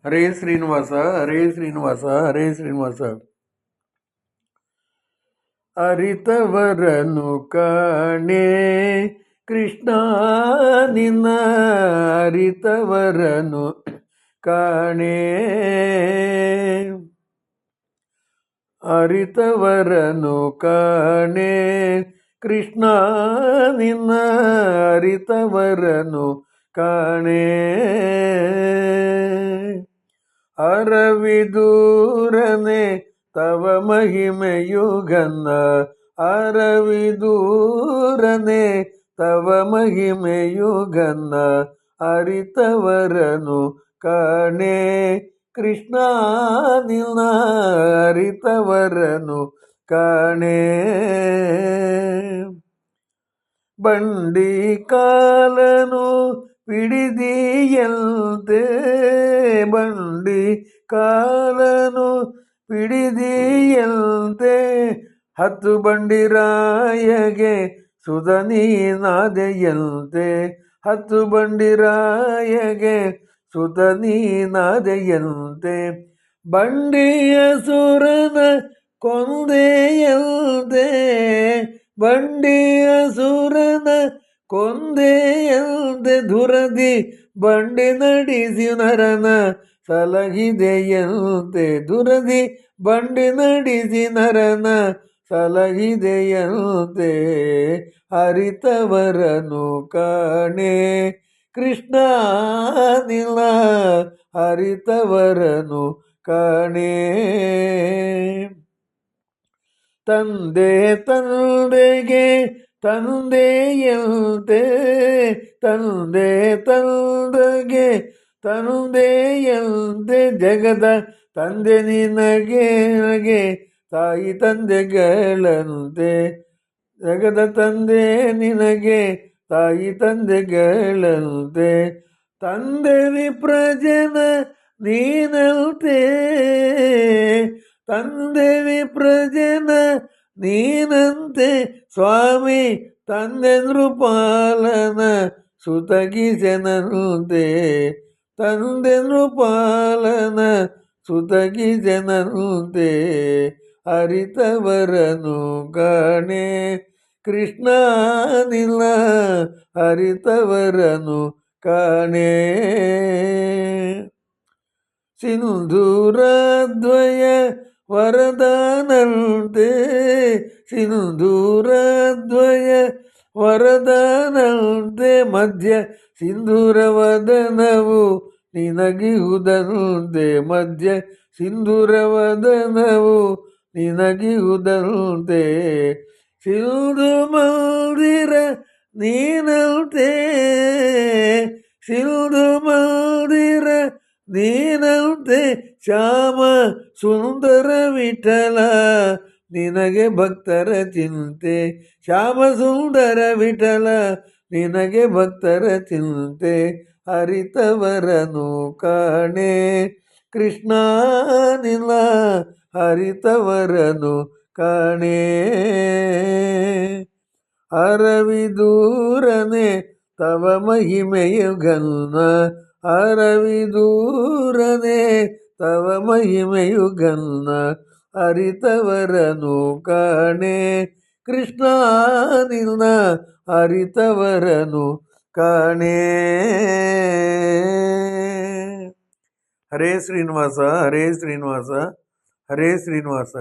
ಹರೇ ಶ್ರೀನಿವಾಸ, ಹರೇ ಶ್ರೀನಿವಾಸ, ಹರೇ ಶ್ರೀನಿವಾಸ. ಅರಿತವರನು ಕಾಣೆ ಕೃಷ್ಣ ನಿನ್ನ, ಅರಿತವರನು ಕಾಣೆ, ಅರಿತವರನು ಕಾಣೆ ಕೃಷ್ಣ ನಿನ್ನ, ಅರಿತವರನು ಕಾಣೆ. ಅರವಿದೂರನೆ ತವ ಮಹಿಮೆಯುಗನ್ನ, ಅರವಿದೂರನೆ ತವ ಮಹಿಮೆಯುಗನ್ನ, ಅರಿತವರನು ಕಾಣೆ ಕೃಷ್ಣ ನಿನ್ನ, ಅರಿತವರನು ಕಾಣೆ. ಬಂಡಿ ಕಾಲನು ಪಿಡಿದಿಯಂತೆ, ಬಂಡಿ ಕಾಲನು ಪಿಡಿದಿಯಂತೆ, ಹತ್ತು ಬಂಡಿರಾಯಗೆ ಸುಧನೀನಾದೆಯಂತೆ, ಹತ್ತು ಬಂಡಿರಾಯಗೆ ಸುಧನೀನಾದೆಯಂತೆ, ಬಂಡಿಯ ಸುರನ ಕೊಂದೆಯಂತೆ, ಬಂಡಿಯ ಸುರನ ಕೊಂದೆಯಂತೆ, ದುರದಿ ಬಂಡಿ ನಡೆಸಿ ನರನ ಸಲಹಿದೆಯಂತೆ, ದುರದಿ ಬಂಡಿ ನಡೆಸಿ ನರನ ಸಲಹಿದೆಯಂತೆ, ಅರಿತವರನು ಕಾಣೆ ಕೃಷ್ಣ ನಿನ್ನ, ಅರಿತವರನು ಕಾಣೆ. ತಂದೆ ತಂದೆಗೆ ತಂದೆಯಂತೆ, ತಂದೆ ತಂದೆಗೆ ತಂದೆಯಂತೆ, ಜಗದ ತಂದೆ ನಿನಗೆ ನಗೆ ತಾಯಿ ತಂದೆಗಳಂತೆ, ಜಗದ ತಂದೆ ನಿನಗೆ ತಾಯಿ ತಂದೆಗಳಂತೆ, ತಂದೆ ವಿಪ್ರಜನ ನೀನಂತೆ, ತಂದೆ ವಿಪ್ರಜನ ನೀನಂತೆ, ಸ್ವಾಮಿ ತಂದೆ ನೃಪಾಲನ ಸುತಗಿಸೆನಂತೆ, ತಂದೆ ನೃಪಾಲನ ಸುತಗಿಸೆನಂತೆ, ಅರಿತವರನು ಕಾಣೆ ಕೃಷ್ಣ ನಿನ್ನ, ಅರಿತವರನು ಕಾಣೆ. ಸಿಂಧೂರದ್ವಯ ವರದಾನಂತೆ, ಸಿಂಧೂರದ್ವಯ ವರದಾನಂತೆ, ಮಧ್ಯ ಸಿಂಧೂರವದನವು ನಿನಗಿಹುದಂತೆ, ಮಧ್ಯ ಸಿಂಧೂರವದನವು ನಿನಗಿಹುದಂತೆ, ಸಿಂಧು ಮಂದಿರ ನೀನಂತೆ, ಸಿಂಧು ಮಂದಿರ ನೀನಂತೆ, ಶ್ಯಾಮ ಸುಂದರ ವಿಠಲ ನಿನಗೆ ಭಕ್ತರ ಚಿಂತೆ, ಶ್ಯಾಮ ಸುಂದರ ವಿಠಲ ನಿನಗೆ ಭಕ್ತರ ಚಿಂತೆ, ಅರಿತವರನು ಕಾಣೆ ಕೃಷ್ಣ ನಿನ್ನ, ಅರಿತವರನು ಕಾಣೆ. ಅರವಿದೂರನೆ ತವ ಮಹಿಮೆಯುಗನ್ನ, ಅರವಿದೂರನೆ ತವ ಮಹಿಮೆಯುಗನ್ನ, ಅರಿತವರನು ಕಾಣೆ ಕೃಷ್ಣ ನಿನ್ನ, ಅರಿತವರನು ಕಾಣೆ. ಹರೇ ಶ್ರೀನಿವಾಸ, ಹರೇ ಶ್ರೀನಿವಾಸ, ಹರೇ ಶ್ರೀನಿವಾಸ.